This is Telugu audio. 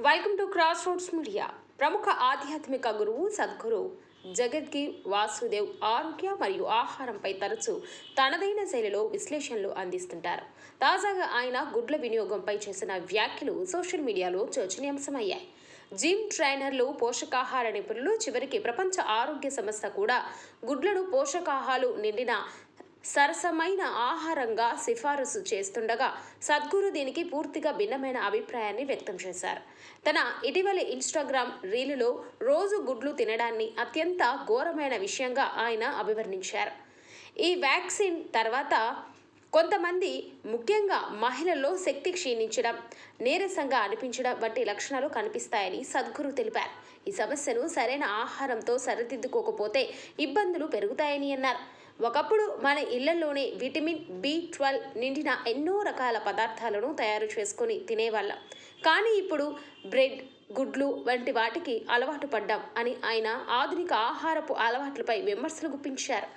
Welcome to cross roads media. ప్రముఖ ఆధ్యాత్మిక గురువు సద్గురు జగద్గి వాసుదేవ్ ఆరోగ్య మరియు ఆహారంపై తరచూ తనదైన శైలిలో విశ్లేషణలు అందిస్తుంటారు. తాజాగా ఆయన గుడ్ల వినియోగంపై చేసిన వ్యాఖ్యలు సోషల్ మీడియాలో చర్చనీయాంశమయ్యాయి. జిమ్ ట్రైనర్లు, పోషకాహార నిపుణులు, చివరికి ప్రపంచ ఆరోగ్య సంస్థ కూడా గుడ్లను పోషకాహారాలు నిండిన సరసమైన ఆహారంగా సిఫారసు చేస్తుండగా సద్గురు దీనికి పూర్తిగా భిన్నమైన అభిప్రాయాన్ని వ్యక్తం చేశారు. తన ఇటీవలి ఇన్స్టాగ్రామ్ రీలులో రోజు గుడ్లు తినడాన్ని అత్యంత ఘోరమైన విషయంగా ఆయన అభివర్ణించారు. ఈ వ్యాక్సిన్ తర్వాత కొంతమంది, ముఖ్యంగా మహిళల్లో శక్తి క్షీణించడం, నీరసంగా అనిపించడం వంటి లక్షణాలు కనిపిస్తాయని సద్గురు తెలిపారు. ఈ సమస్యను సరైన ఆహారంతో సరిదిద్దుకోకపోతే ఇబ్బందులు పెరుగుతాయని అన్నారు. ఒకప్పుడు మన ఇళ్లలోనే విటమిన్ B12 నిండిన ఎన్నో రకాల పదార్థాలను తయారు చేసుకుని తినేవాళ్ళం. కానీ ఇప్పుడు బ్రెడ్, గుడ్లు వంటి వాటికి అలవాటు పడ్డాం అని ఆయన ఆధునిక ఆహారపు అలవాట్లపై విమర్శలు గుప్పించారు.